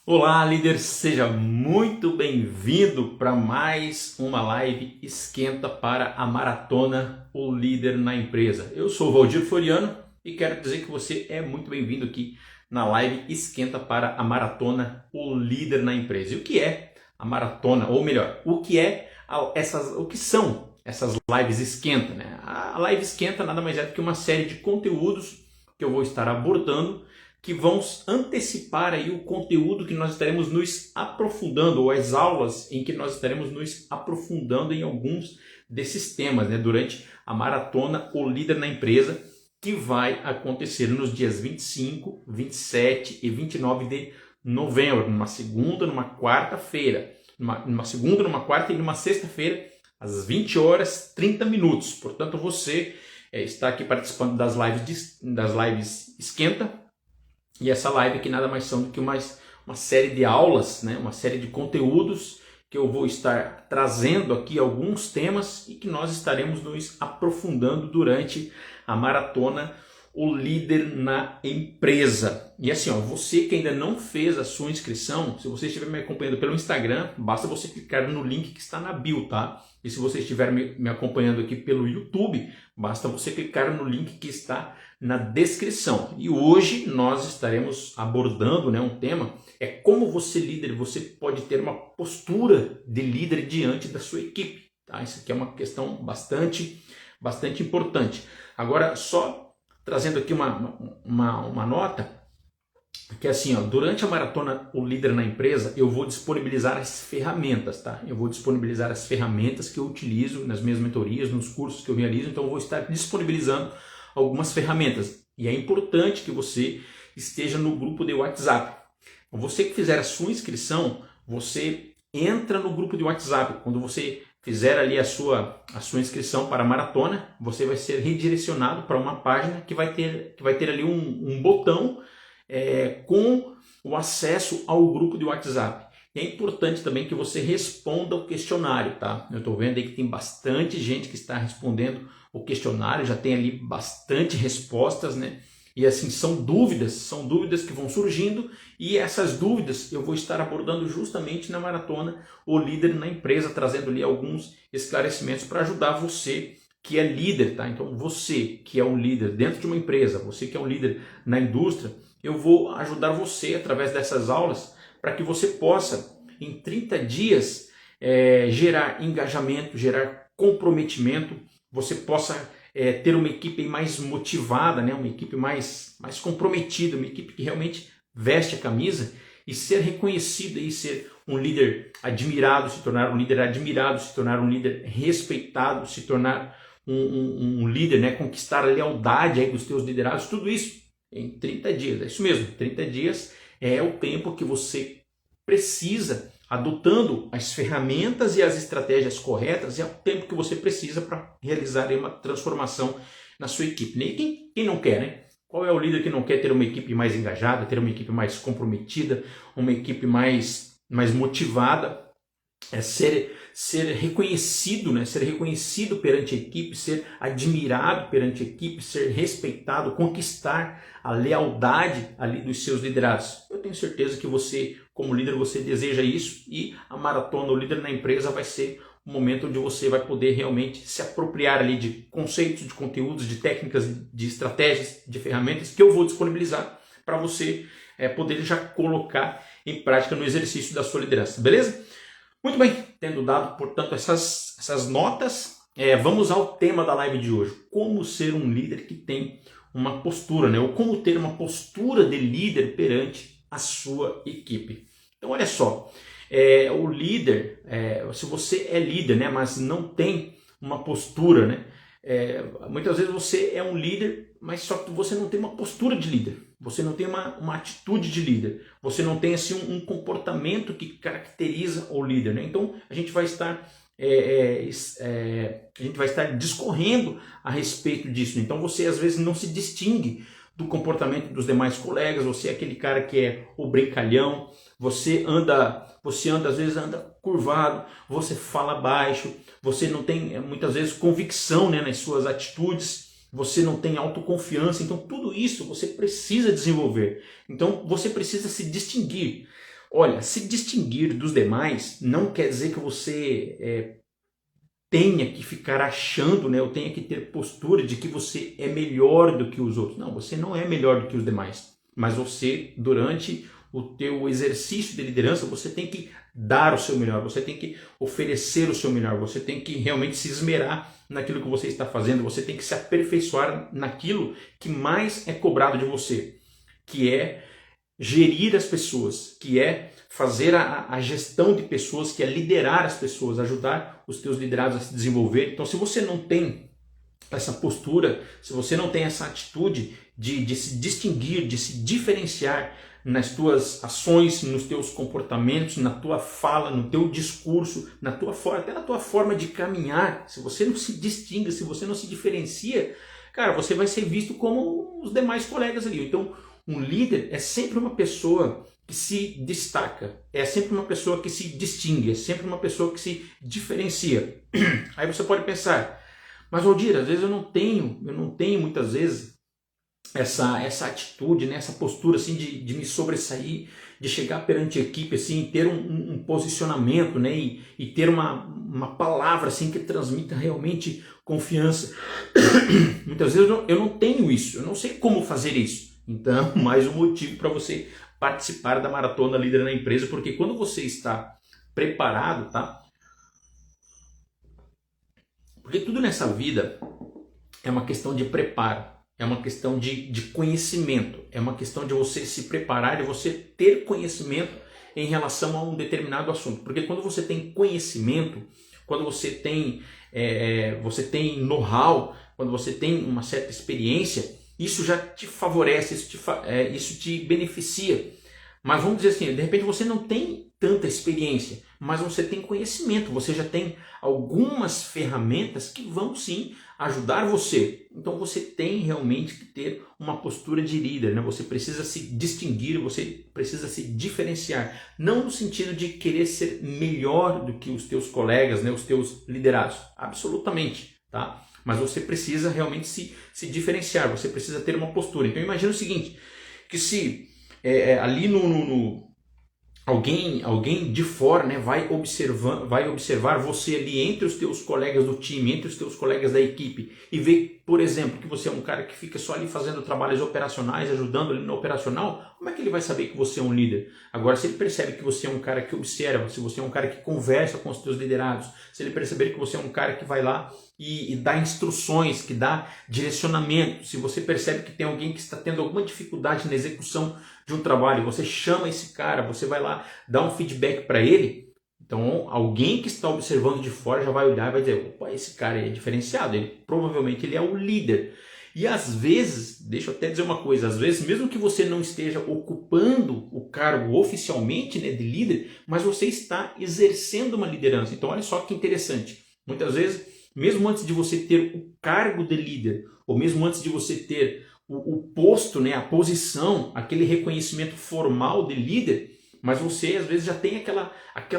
Olá, líder, seja muito bem-vindo para mais uma live Esquenta para a Maratona, o líder na empresa. Eu sou o Valdir Floriano e quero dizer que você é muito bem-vindo aqui na live Esquenta para a Maratona, o líder na empresa. E o que é a maratona, ou melhor, o que são essas lives Esquenta, né? A live Esquenta nada mais é do que uma série de conteúdos que eu vou estar abordando que vão antecipar aí o conteúdo que nós estaremos nos aprofundando, ou as aulas em que nós estaremos nos aprofundando em alguns desses temas, né, durante a maratona O Líder na Empresa, que vai acontecer nos dias 25, 27 e 29 de novembro, numa segunda, numa quarta-feira, numa segunda, numa quarta e numa sexta-feira, às 20 horas 30 minutos. Portanto, você está aqui participando das lives Esquenta. E essa live aqui nada mais são do que uma série de aulas, né? Uma série de conteúdos que eu vou estar trazendo aqui alguns temas e que nós estaremos nos aprofundando durante a maratona O Líder na Empresa. E assim, você que ainda não fez a sua inscrição, se você estiver me acompanhando pelo Instagram, basta você clicar no link que está na bio, tá? E se você estiver me acompanhando aqui pelo YouTube, basta você clicar no link que está na descrição. E hoje nós estaremos abordando, né, um tema, como você líder, você pode ter uma postura de líder diante da sua equipe. Tá? Isso aqui é uma questão bastante importante. Agora, só trazendo aqui uma nota, que assim, durante a maratona O Líder na Empresa, eu vou disponibilizar as ferramentas, tá? Eu vou disponibilizar as ferramentas que eu utilizo nas minhas mentorias, nos cursos que eu realizo, então eu vou estar disponibilizando algumas ferramentas. E é importante que você esteja no grupo de WhatsApp. Você que fizer a sua inscrição, você entra no grupo de WhatsApp. Quando você fizer ali a sua inscrição para a maratona, você vai ser redirecionado para uma página que vai ter ali um botão com o acesso ao grupo de WhatsApp. E é importante também que você responda o questionário, tá? Eu estou vendo aí que tem bastante gente que está respondendo o questionário, já tem ali bastante respostas, né? E assim, são dúvidas que vão surgindo, e essas dúvidas eu vou estar abordando justamente na maratona O Líder na Empresa, trazendo ali alguns esclarecimentos para ajudar você que é líder, tá? Então você que é um líder dentro de uma empresa, você que é um líder na indústria, eu vou ajudar você através dessas aulas para que você possa, em 30 dias, gerar engajamento, gerar comprometimento, você possa ter uma equipe mais motivada, né? Uma equipe mais comprometida, uma equipe que realmente veste a camisa e ser reconhecida e ser um líder admirado, se tornar um líder admirado, se tornar um líder respeitado, se tornar um líder, né? Conquistar a lealdade aí dos teus liderados, tudo isso em 30 dias. É isso mesmo, 30 dias é o tempo que você precisa, adotando as ferramentas e as estratégias corretas, é o tempo que você precisa para realizar uma transformação na sua equipe. E quem não quer, né? Qual é o líder que não quer ter uma equipe mais engajada, ter uma equipe mais comprometida, uma equipe mais motivada, ser reconhecido, né? Ser reconhecido perante a equipe, ser admirado perante a equipe, ser respeitado, conquistar a lealdade ali dos seus liderados. Eu tenho certeza que você, como líder, você deseja isso, e a maratona O Líder na Empresa vai ser um momento onde você vai poder realmente se apropriar ali de conceitos, de conteúdos, de técnicas, de estratégias, de ferramentas que eu vou disponibilizar para você poder já colocar em prática no exercício da sua liderança, beleza? Muito bem, tendo dado, portanto, essas notas, vamos ao tema da live de hoje. Como ser um líder que tem uma postura, né? Ou como ter uma postura de líder perante a sua equipe. Então, olha só, o líder, se você é líder, né, mas não tem uma postura, né? Muitas vezes você é um líder, mas só que você não tem uma postura de líder, você não tem uma atitude de líder, você não tem assim um comportamento que caracteriza o líder, né? Então a gente vai estar discorrendo a respeito disso. Então você às vezes não se distingue do comportamento dos demais colegas, você é aquele cara que é o brincalhão, você às vezes anda curvado, você fala baixo, você não tem muitas vezes convicção, né, nas suas atitudes, você não tem autoconfiança. Então tudo isso você precisa desenvolver. Então você precisa se distinguir. Olha, se distinguir dos demais não quer dizer que você tenha que ficar achando, né, ou tenha que ter postura de que você é melhor do que os outros. Não, você não é melhor do que os demais. Mas você, durante o teu exercício de liderança, você tem que dar o seu melhor, você tem que oferecer o seu melhor, você tem que realmente se esmerar naquilo que você está fazendo, você tem que se aperfeiçoar naquilo que mais é cobrado de você, que é gerir as pessoas, que é fazer a gestão de pessoas, que é liderar as pessoas, ajudar os teus liderados a se desenvolver. Então, se você não tem essa postura, se você não tem essa atitude de se distinguir, de se diferenciar nas tuas ações, nos teus comportamentos, na tua fala, no teu discurso, na tua forma, até na tua forma de caminhar, se você não se distingue, se você não se diferencia, cara, você vai ser visto como os demais colegas ali. Então, um líder é sempre uma pessoa que se destaca, é sempre uma pessoa que se distingue, é sempre uma pessoa que se diferencia. Aí você pode pensar, mas Valdir, às vezes eu não tenho muitas vezes essa atitude, né, essa postura assim de me sobressair, de chegar perante a equipe assim, ter um posicionamento, né, e ter uma palavra assim que transmita realmente confiança. Muitas vezes eu não tenho isso, eu não sei como fazer isso. Então, mais um motivo para você participar da Maratona Líder na Empresa, porque quando você está preparado, tá? Porque tudo nessa vida é uma questão de preparo, é uma questão de conhecimento, é uma questão de você se preparar, de você ter conhecimento em relação a um determinado assunto. Porque quando você tem conhecimento, quando você tem know-how, quando você tem uma certa experiência, isso já te favorece, isso te beneficia. Mas vamos dizer assim, de repente você não tem tanta experiência, mas você tem conhecimento, você já tem algumas ferramentas que vão sim ajudar você. Então você tem realmente que ter uma postura de líder, né? Você precisa se distinguir, você precisa se diferenciar, não no sentido de querer ser melhor do que os teus colegas, né? Os teus liderados, absolutamente, tá? Mas você precisa realmente se diferenciar, você precisa ter uma postura. Então imagina o seguinte, que se ali alguém de fora, né, vai observar você ali entre os teus colegas do time, entre os teus colegas da equipe e ver, por exemplo, que você é um cara que fica só ali fazendo trabalhos operacionais, ajudando ali no operacional, como é que ele vai saber que você é um líder? Agora, se ele percebe que você é um cara que observa, se você é um cara que conversa com os teus liderados, se ele perceber que você é um cara que vai lá e dá instruções, que dá direcionamento, se você percebe que tem alguém que está tendo alguma dificuldade na execução de um trabalho, você chama esse cara, você vai lá dar um feedback para ele, então alguém que está observando de fora já vai olhar e vai dizer, opa, esse cara é diferenciado, provavelmente ele é o líder. E às vezes, deixa eu até dizer uma coisa, às vezes mesmo que você não esteja ocupando o cargo oficialmente, né, de líder, mas você está exercendo uma liderança. Então olha só que interessante, muitas vezes, mesmo antes de você ter o cargo de líder, ou mesmo antes de você ter o posto, né, a posição, aquele reconhecimento formal de líder, mas você às vezes já tem aquela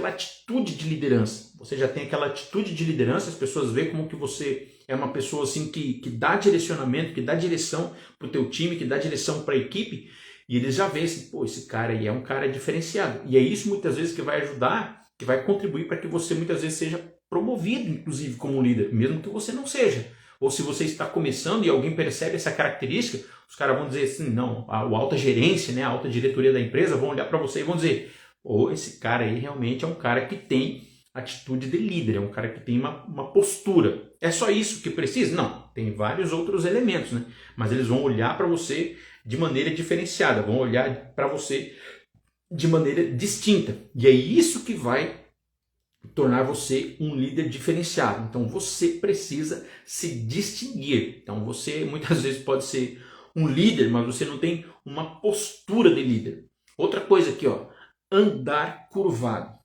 atitude de liderança. Você já tem aquela atitude de liderança, as pessoas veem como que você é uma pessoa assim que dá direcionamento, que dá direção para o teu time, que dá direção para a equipe, e eles já veem assim, pô, esse cara aí é um cara diferenciado. E é isso muitas vezes que vai ajudar, que vai contribuir para que você muitas vezes seja promovido, inclusive como líder, mesmo que você não seja. Ou se você está começando e alguém percebe essa característica, os caras vão dizer assim, não, a alta gerência, né, a alta diretoria da empresa vão olhar para você e vão dizer, pô, esse cara aí realmente é um cara que tem atitude de líder, é um cara que tem uma postura. É só isso que precisa? Não, tem vários outros elementos, né? Mas eles vão olhar para você de maneira diferenciada, vão olhar para você de maneira distinta. E é isso que vai tornar você um líder diferenciado. Então você precisa se distinguir. Então você muitas vezes pode ser um líder, mas você não tem uma postura de líder. Outra coisa aqui, ó, andar curvado.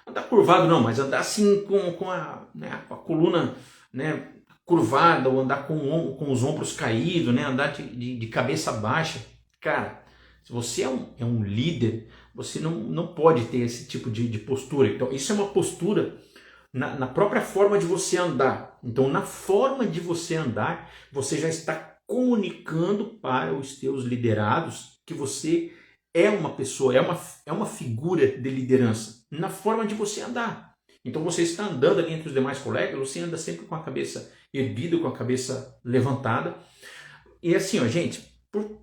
Andar curvado não, mas andar assim com a coluna, né, curvada, ou andar com os ombros caídos, né, andar de cabeça baixa. Cara, se você é um líder, você não pode ter esse tipo de postura. Então, isso é uma postura na própria forma de você andar. Então, na forma de você andar, você já está comunicando para os teus liderados que você é uma pessoa, é uma figura de liderança na forma de você andar. Então você está andando ali entre os demais colegas, você anda sempre com a cabeça erguida, com a cabeça levantada. E assim, ó, gente,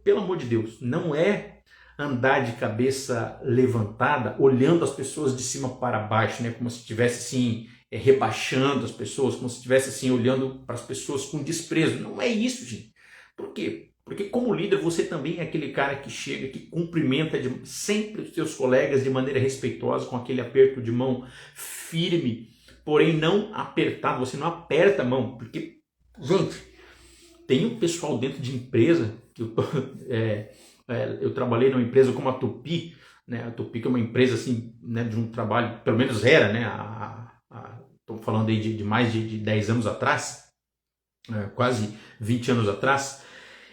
pelo amor de Deus, não é andar de cabeça levantada, olhando as pessoas de cima para baixo, né? Como se estivesse assim, rebaixando as pessoas, como se estivesse assim, olhando para as pessoas com desprezo. Não é isso, gente. Por quê? Porque como líder você também é aquele cara que chega, que cumprimenta sempre os seus colegas de maneira respeitosa, com aquele aperto de mão firme, porém não apertado. Você não aperta a mão, porque, gente, tem um pessoal dentro de empresa, que eu trabalhei numa empresa como a Tupi, né? A Tupi que é uma empresa assim, né, de um trabalho, pelo menos era, né? Estou falando aí de mais de 10 anos atrás, quase 20 anos atrás.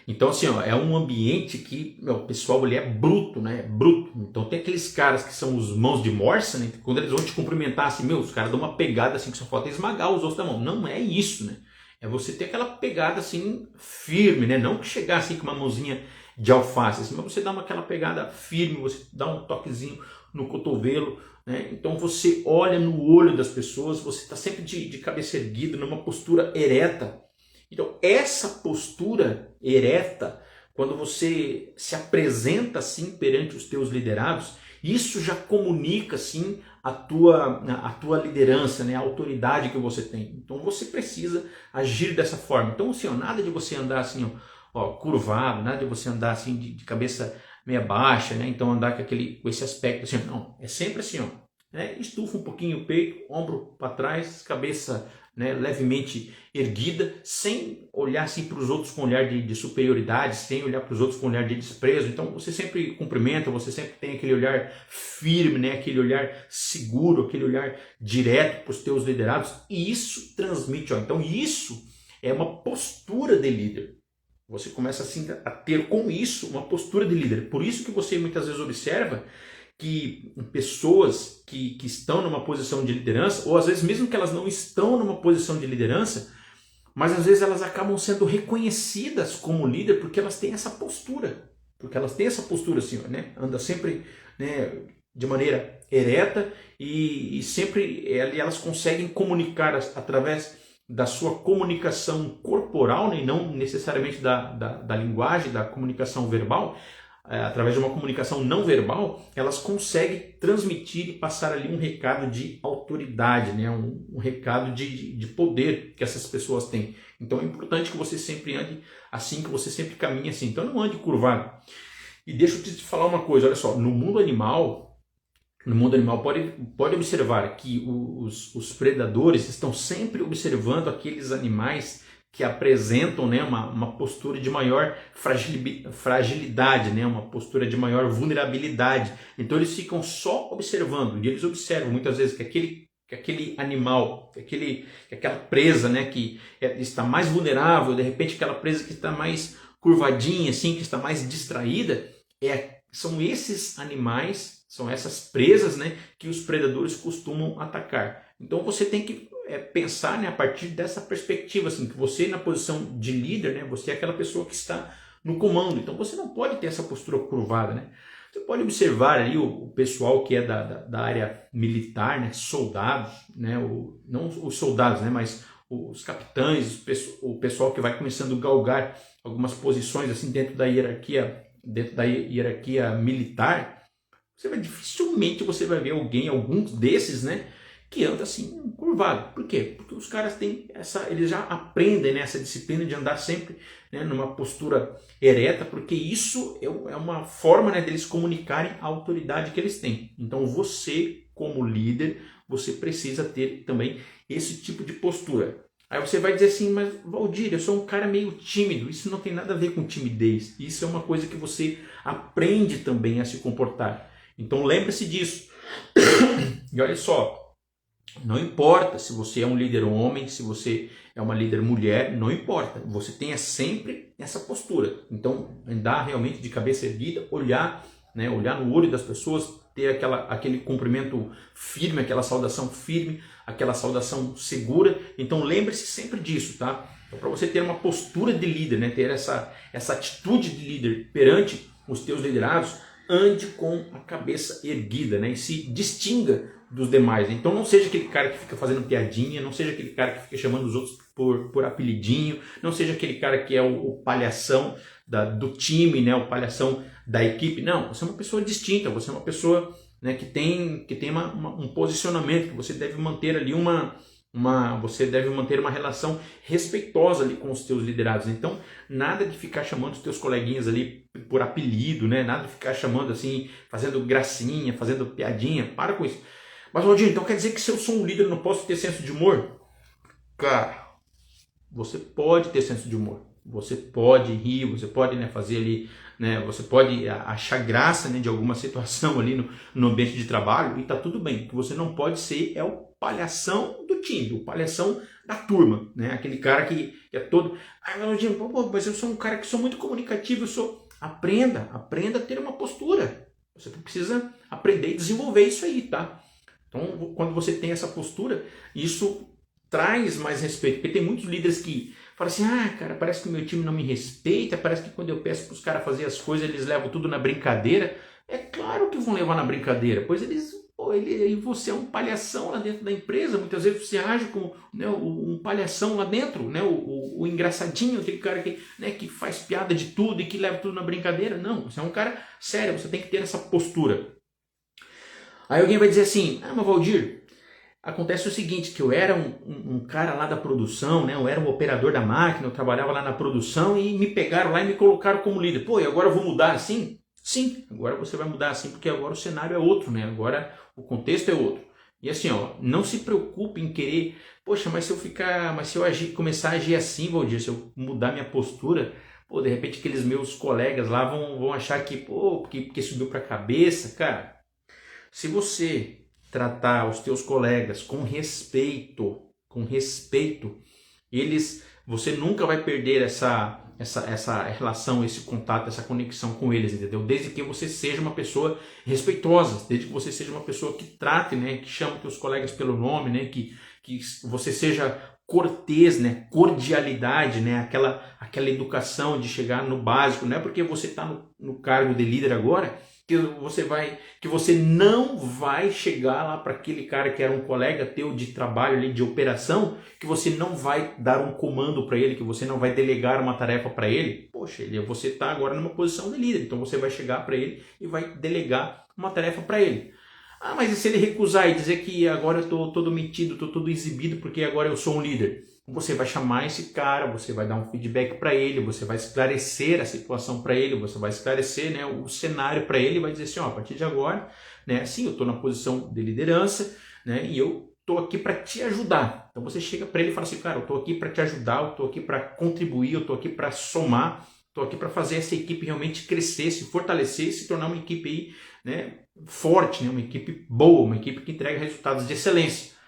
Então, assim, ó, é um ambiente que o pessoal ele é bruto, né? É bruto. Então tem aqueles caras que são os mãos de morsa, né? Quando eles vão te cumprimentar, assim, os caras dão uma pegada assim que só falta esmagar os ossos da mão. Não é isso, né? É você ter aquela pegada assim firme, né? Não que chegar assim com uma mãozinha de alface, assim, mas você dá aquela pegada firme, você dá um toquezinho no cotovelo, né? Então você olha no olho das pessoas, você está sempre de cabeça erguida, numa postura ereta. Então, essa postura ereta, quando você se apresenta assim perante os teus liderados, isso já comunica assim a tua liderança, né? A autoridade que você tem. Então, você precisa agir dessa forma. Então, assim, ó, nada de você andar assim, ó, curvado, nada de você andar assim de cabeça meia baixa, né? Então, andar com esse aspecto assim, não, é sempre assim, ó, né? Estufa um pouquinho o peito, ombro para trás, cabeça, né, levemente erguida, sem olhar assim para os outros com olhar de superioridade, sem olhar para os outros com olhar de desprezo. Então você sempre cumprimenta, você sempre tem aquele olhar firme, né, aquele olhar seguro, aquele olhar direto para os teus liderados, e isso transmite, ó, então isso é uma postura de líder. Você começa assim a ter com isso uma postura de líder. Por isso que você muitas vezes observa que pessoas que estão numa posição de liderança, ou às vezes mesmo que elas não estão numa posição de liderança, mas às vezes elas acabam sendo reconhecidas como líder porque elas têm essa postura. Porque elas têm essa postura assim, né? Anda sempre, né, de maneira ereta e sempre elas conseguem comunicar através da sua comunicação corporal, né, e não necessariamente da linguagem, da comunicação verbal, através de uma comunicação não verbal, elas conseguem transmitir e passar ali um recado de autoridade, né? um recado de poder que essas pessoas têm. Então é importante que você sempre ande assim, que você sempre caminhe assim. Então não ande curvado. E deixa eu te falar uma coisa, olha só, no mundo animal pode observar que os predadores estão sempre observando aqueles animais que apresentam, né, uma postura de maior fragilidade, né, uma postura de maior vulnerabilidade. Então eles ficam só observando, e eles observam muitas vezes que aquele animal, aquela presa, né, que está mais vulnerável, de repente aquela presa que está mais curvadinha, assim, que está mais distraída, são esses animais, são essas presas, né, que os predadores costumam atacar. Então você tem que pensar, né, a partir dessa perspectiva, assim, que você na posição de líder, né, você é aquela pessoa que está no comando. Então você não pode ter essa postura curvada, né? Você pode observar ali o pessoal que é da área militar, né, soldados, né, não os soldados, né, mas os capitães, o pessoal que vai começando a galgar algumas posições assim dentro da hierarquia militar. Dificilmente você vai ver alguns desses, né, que anda assim curvado. Por quê? Porque os caras têm eles já aprendem, né, essa disciplina de andar sempre, né, numa postura ereta, porque isso é uma forma, né, deles comunicarem a autoridade que eles têm. Então você, como líder, você precisa ter também esse tipo de postura. Aí você vai dizer assim, mas Valdir, eu sou um cara meio tímido. Isso não tem nada a ver com timidez. Isso é uma coisa que você aprende também a se comportar. Então lembre-se disso. E olha só, não importa se você é um líder homem, se você é uma líder mulher, não importa. Você tenha sempre essa postura. Então andar realmente de cabeça erguida, olhar no olho das pessoas, ter aquele cumprimento firme, aquela saudação firme, aquela saudação segura. Então lembre-se sempre disso, tá? Então, para você ter uma postura de líder, né, ter essa atitude de líder perante os teus liderados, ande com a cabeça erguida, né? E se distinga dos demais. Então não seja aquele cara que fica fazendo piadinha, não seja aquele cara que fica chamando os outros por apelidinho, não seja aquele cara que é o palhação do time, né? O palhação da equipe. Não, você é uma pessoa distinta, você é uma pessoa, né, que tem um posicionamento, que você deve manter ali você deve manter uma relação respeitosa ali com os teus liderados. Então, nada de ficar chamando os teus coleguinhas ali por apelido, né? Nada de ficar chamando assim, fazendo gracinha, fazendo piadinha. Para com isso. Mas, Valdir, então quer dizer que se eu sou um líder eu não posso ter senso de humor? Cara, você pode ter senso de humor. Você pode rir, você pode, né, fazer ali, né, você pode achar graça, né, de alguma situação ali no ambiente de trabalho, e tá tudo bem. O que você não pode ser é o palhação do time, o palhação da turma, né? Aquele cara que é todo... mas eu sou um cara que sou muito comunicativo, Aprenda a ter uma postura. Você precisa aprender e desenvolver isso aí, tá? Então, quando você tem essa postura, isso traz mais respeito, porque tem muitos líderes que falam assim, cara, parece que o meu time não me respeita, parece que quando eu peço para os caras fazer as coisas, eles levam tudo na brincadeira. É claro que vão levar na brincadeira, pois você é um palhação lá dentro da empresa, muitas vezes você age como, né, um palhação lá dentro, né, o engraçadinho, aquele cara que, né, que faz piada de tudo e que leva tudo na brincadeira. Não, você é um cara sério, você tem que ter essa postura. Aí alguém vai dizer assim, mas Valdir, acontece o seguinte, que eu era um cara lá da produção, né? Eu era um operador da máquina, eu trabalhava lá na produção e me pegaram lá e me colocaram como líder. Pô, e agora eu vou mudar assim? Sim, agora você vai mudar assim, porque agora o cenário é outro, né? Agora o contexto é outro. E assim, ó, não se preocupe em querer, poxa, mas se eu começar a agir assim, Valdir, se eu mudar minha postura, pô, de repente aqueles meus colegas lá vão achar que, pô, porque subiu pra cabeça, cara. Se você tratar os teus colegas com respeito, você nunca vai perder essa relação, esse contato, essa conexão com eles, entendeu? Desde que você seja uma pessoa respeitosa, desde que você seja uma pessoa que trate, né, que chame os teus colegas pelo nome, né, que você seja cortês, né, cordialidade, né, aquela educação de chegar no básico. Não é porque você está no cargo de líder agora que você não vai chegar lá para aquele cara que era um colega teu de trabalho ali, de operação, que você não vai dar um comando para ele, que você não vai delegar uma tarefa para ele. Poxa, você está agora numa posição de líder, então você vai chegar para ele e vai delegar uma tarefa para ele. Mas e se ele recusar e dizer que agora eu estou todo metido, estou todo exibido porque agora eu sou um líder? Você vai chamar esse cara, você vai dar um feedback para ele, você vai esclarecer a situação para ele, você vai esclarecer, né, o cenário para ele e vai dizer assim, a partir de agora, né, sim, eu estou na posição de liderança, né, e eu estou aqui para te ajudar. Então você chega para ele e fala assim, cara, eu estou aqui para te ajudar, eu estou aqui para contribuir, eu estou aqui para somar, estou aqui para fazer essa equipe realmente crescer, se fortalecer, se tornar uma equipe aí, né, forte, né, uma equipe boa, uma equipe que entrega resultados de excelência.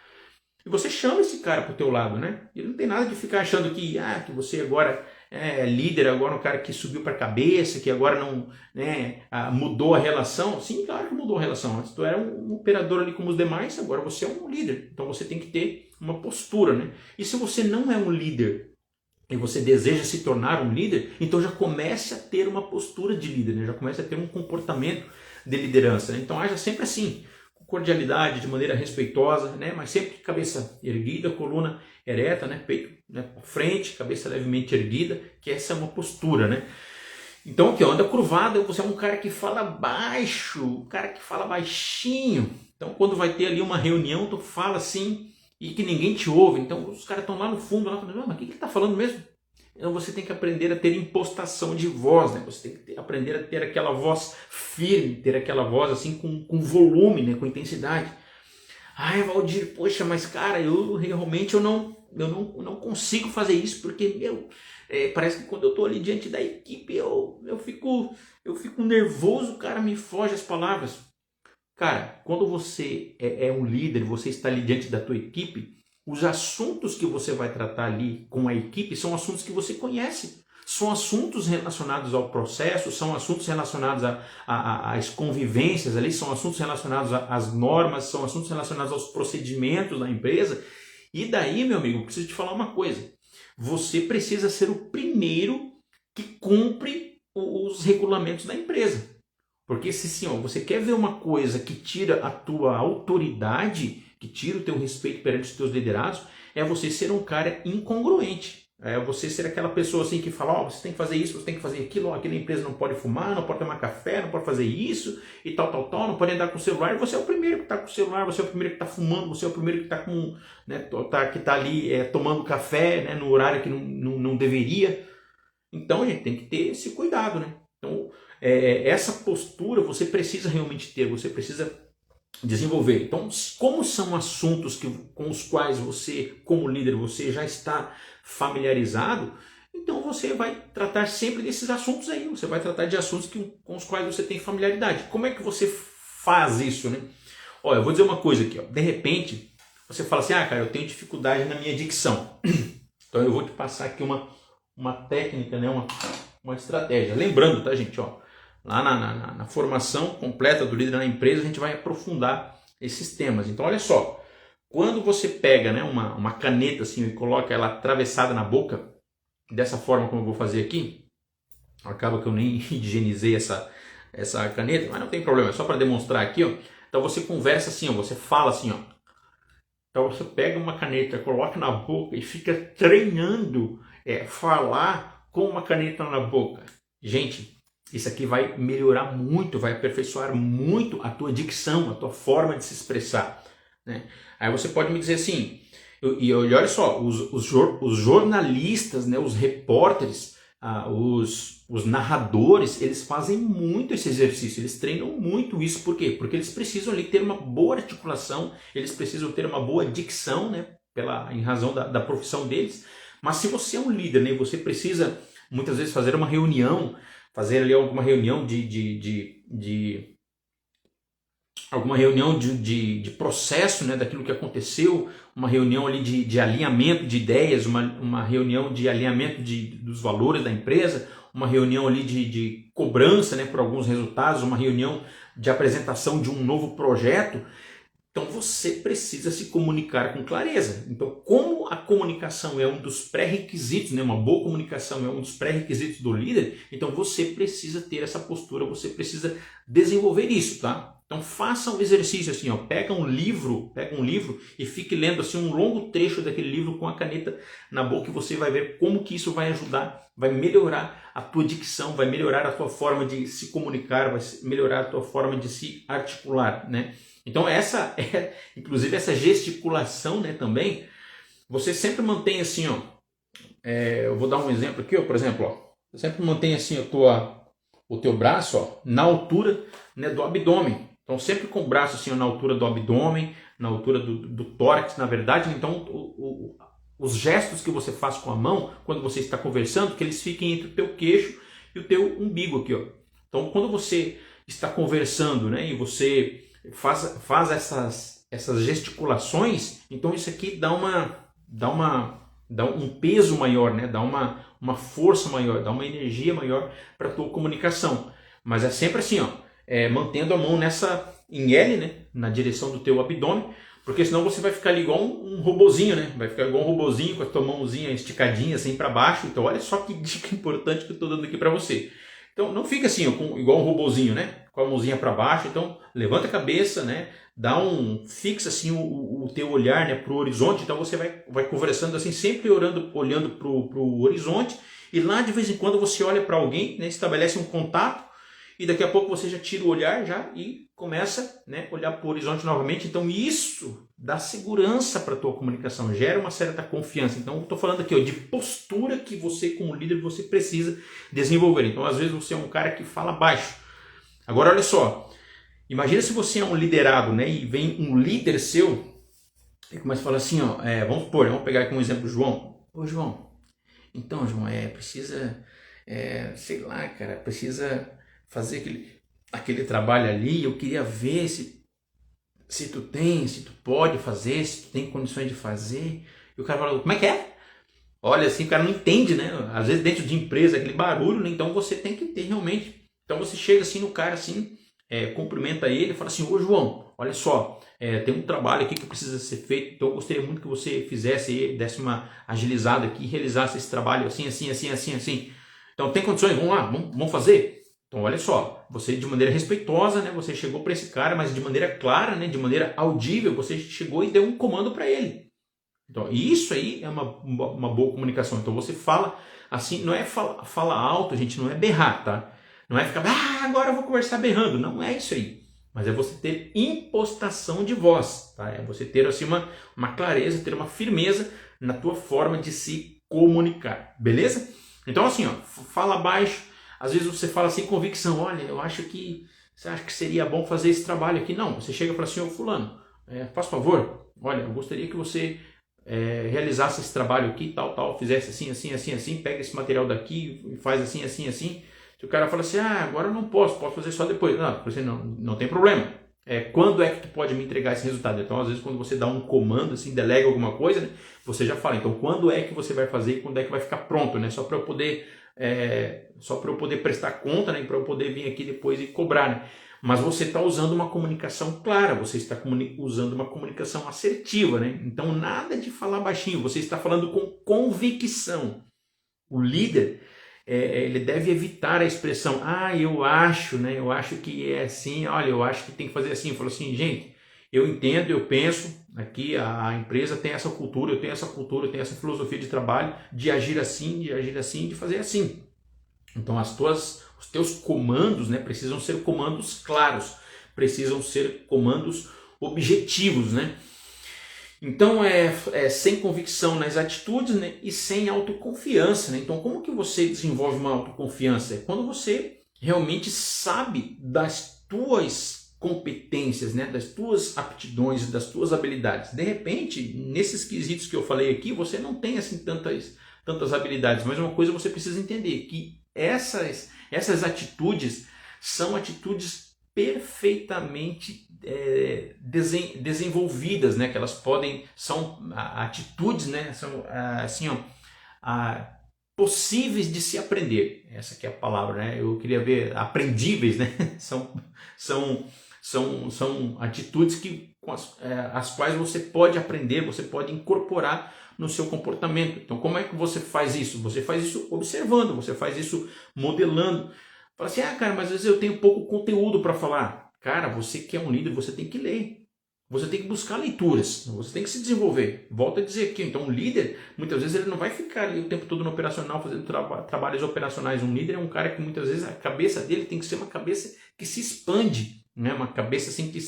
E você chama esse cara pro teu lado, né? Ele não tem nada de ficar achando que você agora é líder, agora um cara que subiu para a cabeça, que agora não, né, mudou a relação. Sim, claro que mudou a relação. Antes tu era um operador ali como os demais, agora você é um líder. Então você tem que ter uma postura, né? E se você não é um líder e você deseja se tornar um líder, então já comece a ter uma postura de líder, né? Já comece a ter um comportamento de liderança, né? Então haja sempre assim, cordialidade, de maneira respeitosa, né? Mas sempre cabeça erguida, coluna ereta, né? Peito, né, para frente, cabeça levemente erguida, que essa é uma postura, né? Então aqui, anda curvado, você é um cara que fala baixo, um cara que fala baixinho. Então quando vai ter ali uma reunião, tu fala assim e que ninguém te ouve. Então os caras estão lá no fundo, lá falando, mas o que ele está falando mesmo? Então você tem que aprender a ter impostação de voz, né? Você tem que aprender a ter aquela voz firme, ter aquela voz assim com volume, né? Com intensidade. Valdir, poxa, mas cara, eu realmente não consigo fazer isso, porque, parece que quando eu estou ali diante da equipe, eu fico nervoso, cara, me foge as palavras. Cara, quando você é um líder, você está ali diante da tua equipe, os assuntos que você vai tratar ali com a equipe são assuntos que você conhece. São assuntos relacionados ao processo, são assuntos relacionados às convivências ali, são assuntos relacionados às normas, são assuntos relacionados aos procedimentos da empresa. E daí, meu amigo, eu preciso te falar uma coisa. Você precisa ser o primeiro que cumpre os regulamentos da empresa. Porque se sim, ó, você quer ver uma coisa que tira a tua autoridade, que tira o teu respeito perante os teus liderados, é você ser um cara incongruente. É você ser aquela pessoa assim que fala, ó, você tem que fazer isso, você tem que fazer aquilo, ó, aqui na empresa não pode fumar, não pode tomar café, não pode fazer isso e tal, não pode andar com o celular. E você é o primeiro que está com o celular, você é o primeiro que está fumando, você é o primeiro que está com, né, que tá ali tomando café, né, no horário que não deveria. Então a gente tem que ter esse cuidado, né? Então essa postura você precisa realmente ter, você precisa desenvolver. Então, como são assuntos com os quais você, como líder, você já está familiarizado, então você vai tratar sempre desses assuntos aí. Você vai tratar de assuntos com os quais você tem familiaridade. Como é que você faz isso, né? Olha, eu vou dizer uma coisa aqui, ó. De repente, você fala assim, cara, eu tenho dificuldade na minha dicção. Então eu vou te passar aqui uma técnica, né? Uma estratégia. Lembrando, tá, gente, ó, lá na formação completa do líder na empresa, a gente vai aprofundar esses temas. Então, olha só, quando você pega, né, uma caneta assim e coloca ela atravessada na boca, dessa forma como eu vou fazer aqui, acaba que eu nem higienizei essa caneta, mas não tem problema, é só para demonstrar aqui, ó. Então você conversa assim, ó, você fala assim, ó. Então você pega uma caneta, coloca na boca e fica treinando falar com uma caneta na boca. Gente, isso aqui vai melhorar muito, vai aperfeiçoar muito a tua dicção, a tua forma de se expressar, né? Aí você pode me dizer assim, e olha só, os jornalistas, né, os repórteres, os narradores, eles fazem muito esse exercício, eles treinam muito isso. Por quê? Porque eles precisam ali ter uma boa articulação, eles precisam ter uma boa dicção, né, em razão da profissão deles. Mas se você é um líder, né, você precisa muitas vezes fazer uma reunião, fazer ali alguma reunião de processo, né, daquilo que aconteceu, uma reunião ali de alinhamento de ideias, uma reunião de alinhamento dos valores da empresa, uma reunião ali de cobrança, né, por alguns resultados, uma reunião de apresentação de um novo projeto. Então você precisa se comunicar com clareza. Então, como a comunicação é um dos pré-requisitos, né? Uma boa comunicação é um dos pré-requisitos do líder, então você precisa ter essa postura, você precisa desenvolver isso, tá? Então faça um exercício assim, ó, pega um livro e fique lendo assim um longo trecho daquele livro com a caneta na boca e você vai ver como que isso vai ajudar, vai melhorar a tua dicção, vai melhorar a tua forma de se comunicar, vai melhorar a tua forma de se articular, né? Então inclusive essa gesticulação, né, também, você sempre mantém assim, ó, eu vou dar um exemplo aqui, ó, por exemplo, ó, você sempre mantém assim o teu braço, ó, na altura, né, do abdômen. Então sempre com o braço assim, ó, na altura do abdômen, na altura do tórax, na verdade. Então os gestos que você faz com a mão, quando você está conversando, que eles fiquem entre o teu queixo e o teu umbigo aqui, ó. Então quando você está conversando, né, e você faz essas gesticulações, então isso aqui dá um peso maior, né? Dá uma força maior, dá uma energia maior para a tua comunicação. Mas é sempre assim, ó, mantendo a mão em L, né? Na direção do teu abdômen, porque senão você vai ficar ali igual um robozinho, né? Vai ficar igual um robozinho com a tua mãozinha esticadinha assim para baixo. Então olha só que dica importante que eu estou dando aqui para você. Então não fica assim, ó, igual um robozinho, né? Com a mãozinha para baixo. Então levanta a cabeça, né? Fixa assim o teu olhar, né, para o horizonte. Então você vai conversando assim, sempre olhando para o horizonte. E lá de vez em quando você olha para alguém, né? Estabelece um contato. E daqui a pouco você já tira o olhar e começa, né, a olhar para o horizonte novamente. Então isso dá segurança para a tua comunicação, gera uma certa confiança. Então eu estou falando aqui, ó, de postura que você como líder você precisa desenvolver. Então às vezes você é um cara que fala baixo. Agora olha só, imagina se você é um liderado, né, e vem um líder seu e começa a falar assim, ó, vamos pegar aqui um exemplo, João. Ô João, então João, precisa, sei lá, cara, precisa fazer aquele trabalho ali. Eu queria ver se tu pode fazer, se tu tem condições de fazer. E o cara fala, como é que é? Olha, assim, o cara não entende, né? Às vezes dentro de empresa, aquele barulho, né? Então você tem que ter realmente. Então você chega assim no cara, assim, cumprimenta ele e fala assim, ô João, olha só, tem um trabalho aqui que precisa ser feito, então eu gostaria muito que você desse uma agilizada aqui, realizasse esse trabalho assim. Então tem condições, vamos lá, vamos fazer? Então olha só, você de maneira respeitosa, né, você chegou para esse cara, mas de maneira clara, né, de maneira audível, você chegou e deu um comando para ele. Então isso aí é uma boa comunicação. Então você fala assim, não é fala alto, gente, não é berrar, tá? Não é ficar, agora eu vou conversar berrando. Não é isso aí. Mas é você ter impostação de voz, tá? É você ter assim uma clareza, ter uma firmeza na tua forma de se comunicar, beleza? Então assim, ó, fala baixo. Às vezes você fala sem convicção, olha, eu acho que você acha que seria bom fazer esse trabalho aqui. Não, você chega e fala assim, ô fulano, faz favor, olha, eu gostaria que você realizasse esse trabalho aqui, tal, fizesse assim, pega esse material daqui e faz assim. Se o cara fala assim, agora eu não posso fazer só depois. Não, você não tem problema. Quando é que tu pode me entregar esse resultado? Então, às vezes, quando você dá um comando, assim, delega alguma coisa, né, você já fala, então, quando é que você vai fazer e quando é que vai ficar pronto, né? Só para eu poder prestar conta, né? Para eu poder vir aqui depois e cobrar, né? Mas você está usando uma comunicação clara, você está usando uma comunicação assertiva, né? Então, nada de falar baixinho, você está falando com convicção. O líder, ele deve evitar a expressão, eu acho, né? Eu acho que é assim, olha, eu acho que tem que fazer assim. Eu falo assim, gente, eu entendo, eu penso, aqui a empresa tem essa cultura, eu tenho essa filosofia de trabalho, de agir assim, de fazer assim. Então os teus comandos, né, precisam ser comandos claros, precisam ser comandos objetivos, né? Então sem convicção nas atitudes, né, e sem autoconfiança, né? Então como que você desenvolve uma autoconfiança? É quando você realmente sabe das tuas competências, né, das tuas aptidões, das tuas habilidades. De repente, nesses quesitos que eu falei aqui, você não tem assim tantas habilidades, mas uma coisa você precisa entender, que essas atitudes são atitudes perfeitamente desenvolvidas, né? Que elas são atitudes, né? São assim, possíveis de se aprender. Essa que é a palavra, né? Eu queria ver aprendíveis, né? São atitudes as quais você pode aprender, você pode incorporar no seu comportamento. Então, como é que você faz isso? Você faz isso observando, você faz isso modelando. Fala assim, cara, mas às vezes eu tenho pouco conteúdo para falar. Cara, você que é um líder, você tem que ler. Você tem que buscar leituras, você tem que se desenvolver. Volto a dizer aqui, então um líder, muitas vezes ele não vai ficar ali o tempo todo no operacional, fazendo trabalhos operacionais. Um líder é um cara que muitas vezes a cabeça dele tem que ser uma cabeça que se expande, né? Uma cabeça assim que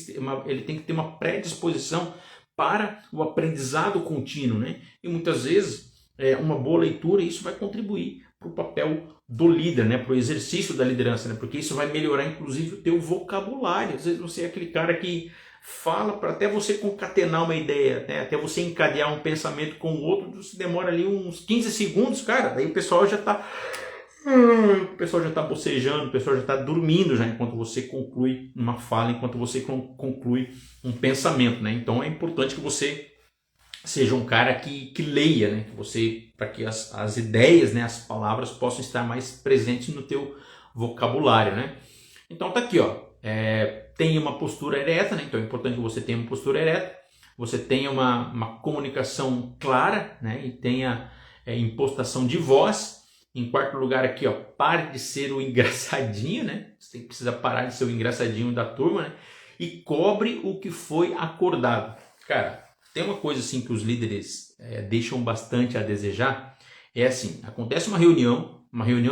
ele tem que ter uma predisposição para o aprendizado contínuo, né? E muitas vezes uma boa leitura, isso vai contribuir para o papel do líder, né? Para o exercício da liderança, né? Porque isso vai melhorar inclusive o teu vocabulário. Às vezes você é aquele cara que fala para até você concatenar uma ideia, né? Até você encadear um pensamento com o outro, você demora ali uns 15 segundos, cara, daí o pessoal já está bocejando, o pessoal já está dormindo já enquanto você conclui uma fala, enquanto você conclui um pensamento, né? Então é importante que você seja um cara que leia, né? Para que as ideias, né? As palavras possam estar mais presentes no teu vocabulário, né? Então tá aqui, ó. Tem uma postura ereta, né? Então é importante que você tenha uma postura ereta, você tenha uma comunicação clara, né? E tenha impostação de voz. Em quarto lugar aqui, ó, pare de ser o engraçadinho, né? Você precisa parar de ser o engraçadinho da turma, né? E cobre o que foi acordado. Cara, tem uma coisa assim que os líderes deixam bastante a desejar, é assim, acontece uma reunião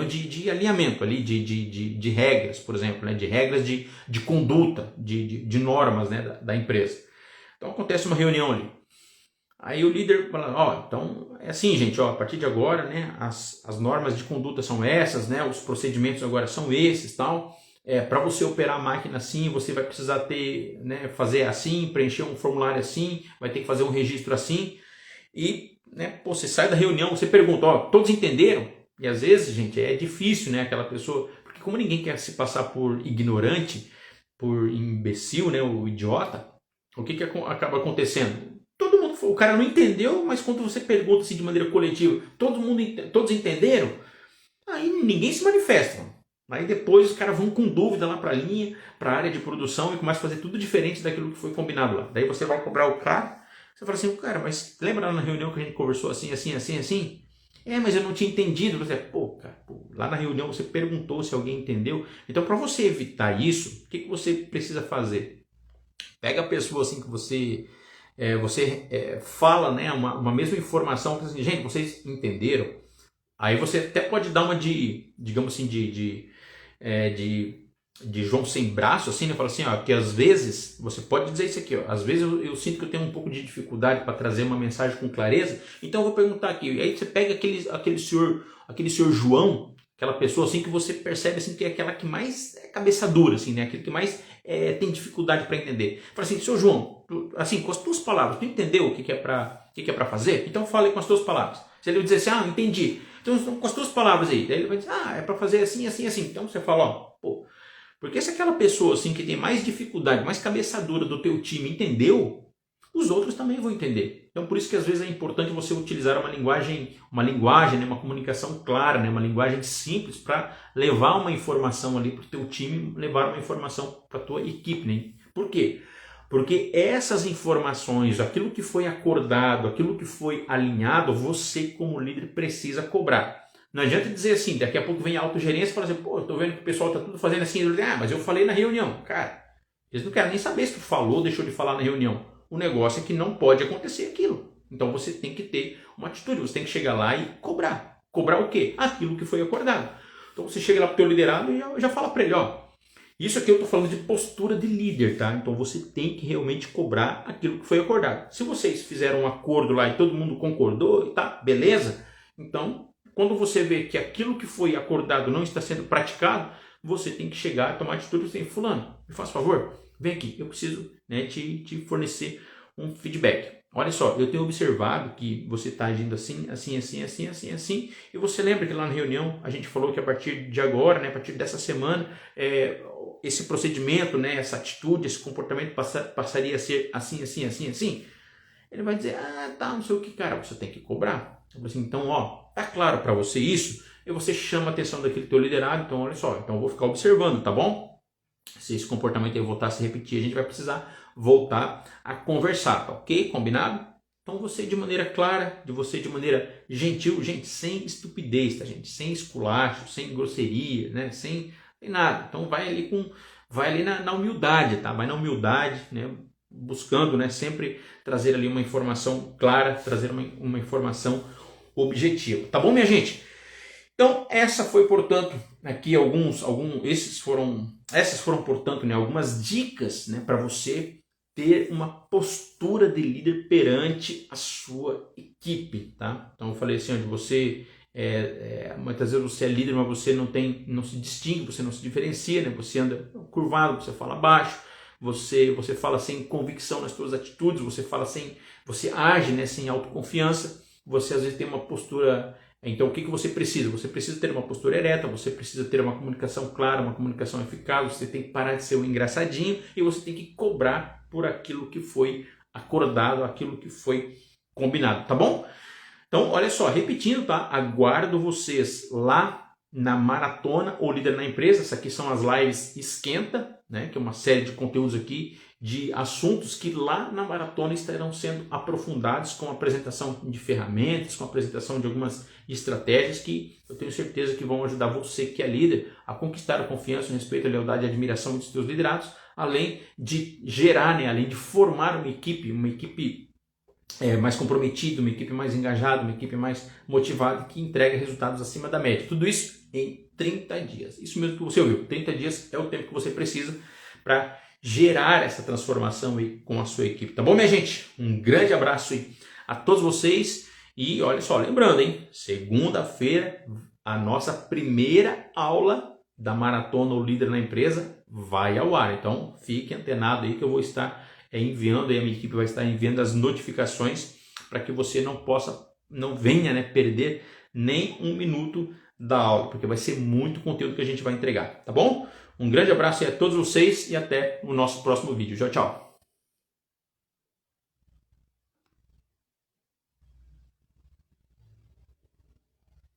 de alinhamento ali, de regras, por exemplo, né? De regras de conduta, de normas, né? da empresa. Então acontece uma reunião ali. Aí o líder fala, então é assim, gente, a partir de agora, né, as normas de conduta são essas, né, os procedimentos agora são esses, tal. Para você operar a máquina assim, você vai precisar fazer assim, preencher um formulário assim, vai ter que fazer um registro assim. E você sai da reunião, você pergunta, todos entenderam? E às vezes, gente, é difícil, né, aquela pessoa, porque como ninguém quer se passar por ignorante, por imbecil, né, o idiota, o que acaba acontecendo? O cara não entendeu, mas quando você pergunta assim de maneira coletiva, todos entenderam? Aí ninguém se manifesta. Aí depois os caras vão com dúvida lá para a linha, para a área de produção e começam a fazer tudo diferente daquilo que foi combinado lá. Daí você vai cobrar o cara, você fala assim, cara, mas lembra lá na reunião que a gente conversou assim? Mas eu não tinha entendido. Você, cara, lá na reunião você perguntou se alguém entendeu. Então, para você evitar isso, o que você precisa fazer? Pega a pessoa assim que você fala, né, uma mesma informação, assim, gente, vocês entenderam? Aí você até pode dar uma digamos assim, de João sem braço, assim, né? Fala assim, ó, que às vezes, você pode dizer isso aqui, ó, às vezes eu sinto que eu tenho um pouco de dificuldade para trazer uma mensagem com clareza, então eu vou perguntar aqui. E aí você pega aquele senhor João, aquela pessoa assim que você percebe assim que é aquela que mais é cabeça dura, assim, né? Aquele que mais tem dificuldade para entender. Fala assim, senhor João, assim, com as tuas palavras, tu entendeu o que é para fazer? Então fala aí com as tuas palavras. Se ele dizer assim, entendi. Então com as tuas palavras aí. Daí ele vai dizer, é para fazer assim, assim, assim. Então você fala, pô, porque se aquela pessoa assim que tem mais dificuldade, mais cabeça dura do teu time entendeu, os outros também vão entender. Então por isso que às vezes é importante você utilizar uma linguagem, né, uma comunicação clara, né, uma linguagem simples para levar uma informação ali para o teu time, levar uma informação para a tua equipe. Né? Por quê? Porque essas informações, aquilo que foi acordado, aquilo que foi alinhado, você como líder precisa cobrar. Não adianta dizer assim, daqui a pouco vem a autogerência e fala assim, pô, eu tô vendo que o pessoal tá tudo fazendo assim, mas eu falei na reunião. Cara, eles não querem nem saber se tu falou ou deixou de falar na reunião. O negócio é que não pode acontecer aquilo. Então você tem que ter uma atitude, você tem que chegar lá e cobrar. Cobrar o quê? Aquilo que foi acordado. Então você chega lá pro teu liderado e já fala para ele, isso aqui eu estou falando de postura de líder, tá? Então você tem que realmente cobrar aquilo que foi acordado. Se vocês fizeram um acordo lá e todo mundo concordou, tá, beleza? Então, quando você vê que aquilo que foi acordado não está sendo praticado, você tem que chegar e tomar atitude. Você tem, fulano, me faz favor, vem aqui, eu preciso, né, te fornecer um feedback. Olha só, eu tenho observado que você está agindo assim, assim, assim, assim, assim, assim, e você lembra que lá na reunião a gente falou que a partir de agora, né, a partir dessa semana, esse procedimento, né, essa atitude, esse comportamento passaria a ser assim, assim, assim, assim. Ele vai dizer, tá, não sei o que, cara, você tem que cobrar. Então, tá claro para você isso, e você chama a atenção daquele teu liderado, então olha só, então eu vou ficar observando, tá bom? Se esse comportamento aí voltar a se repetir, a gente vai precisar voltar a conversar, tá ok? Combinado? Então você de maneira clara, você de maneira gentil, gente, sem estupidez, tá, gente? Sem esculacho, sem grosseria, né? Sem nada. Então vai ali na humildade, tá? Vai na humildade, né? Buscando, né, sempre trazer ali uma informação clara, trazer uma informação objetiva. Tá bom, minha gente? Então, essa foi, portanto, aqui essas foram, portanto, né, algumas dicas, né, para você ter uma postura de líder perante a sua equipe, tá? Então, eu falei assim, onde você muitas vezes você é líder, mas você não se distingue, você não se diferencia, né? Você anda curvado, você fala baixo, você fala sem convicção nas suas atitudes, você age, né, sem autoconfiança, você às vezes tem uma postura. Então o que você precisa? Você precisa ter uma postura ereta, você precisa ter uma comunicação clara, uma comunicação eficaz, você tem que parar de ser um engraçadinho e você tem que cobrar por aquilo que foi acordado, aquilo que foi combinado, tá bom? Então olha só, repetindo, tá? Aguardo vocês lá na Maratona ou Líder na Empresa. Essas aqui são as lives Esquenta, né? Que é uma série de conteúdos aqui de assuntos que lá na Maratona estarão sendo aprofundados com a apresentação de ferramentas, com a apresentação de algumas estratégias que eu tenho certeza que vão ajudar você que é líder a conquistar a confiança, o respeito, a lealdade e a admiração dos seus liderados, além de gerar, né? Além de formar uma equipe mais comprometida, uma equipe mais engajada, uma equipe mais motivada que entrega resultados acima da média. Tudo isso em 30 dias. Isso mesmo que você ouviu. 30 dias é o tempo que você precisa para gerar essa transformação aí com a sua equipe. Tá bom, minha gente? Um grande abraço aí a todos vocês. E olha só, lembrando, hein? Segunda-feira, a nossa primeira aula da Maratona ou Líder na Empresa vai ao ar. Então, fique antenado aí que eu vou estar enviando, aí a minha equipe vai estar enviando as notificações para que você não venha, né, perder nem um minuto da aula, porque vai ser muito conteúdo que a gente vai entregar, tá bom? Um grande abraço a todos vocês e até o nosso próximo vídeo. Tchau, tchau!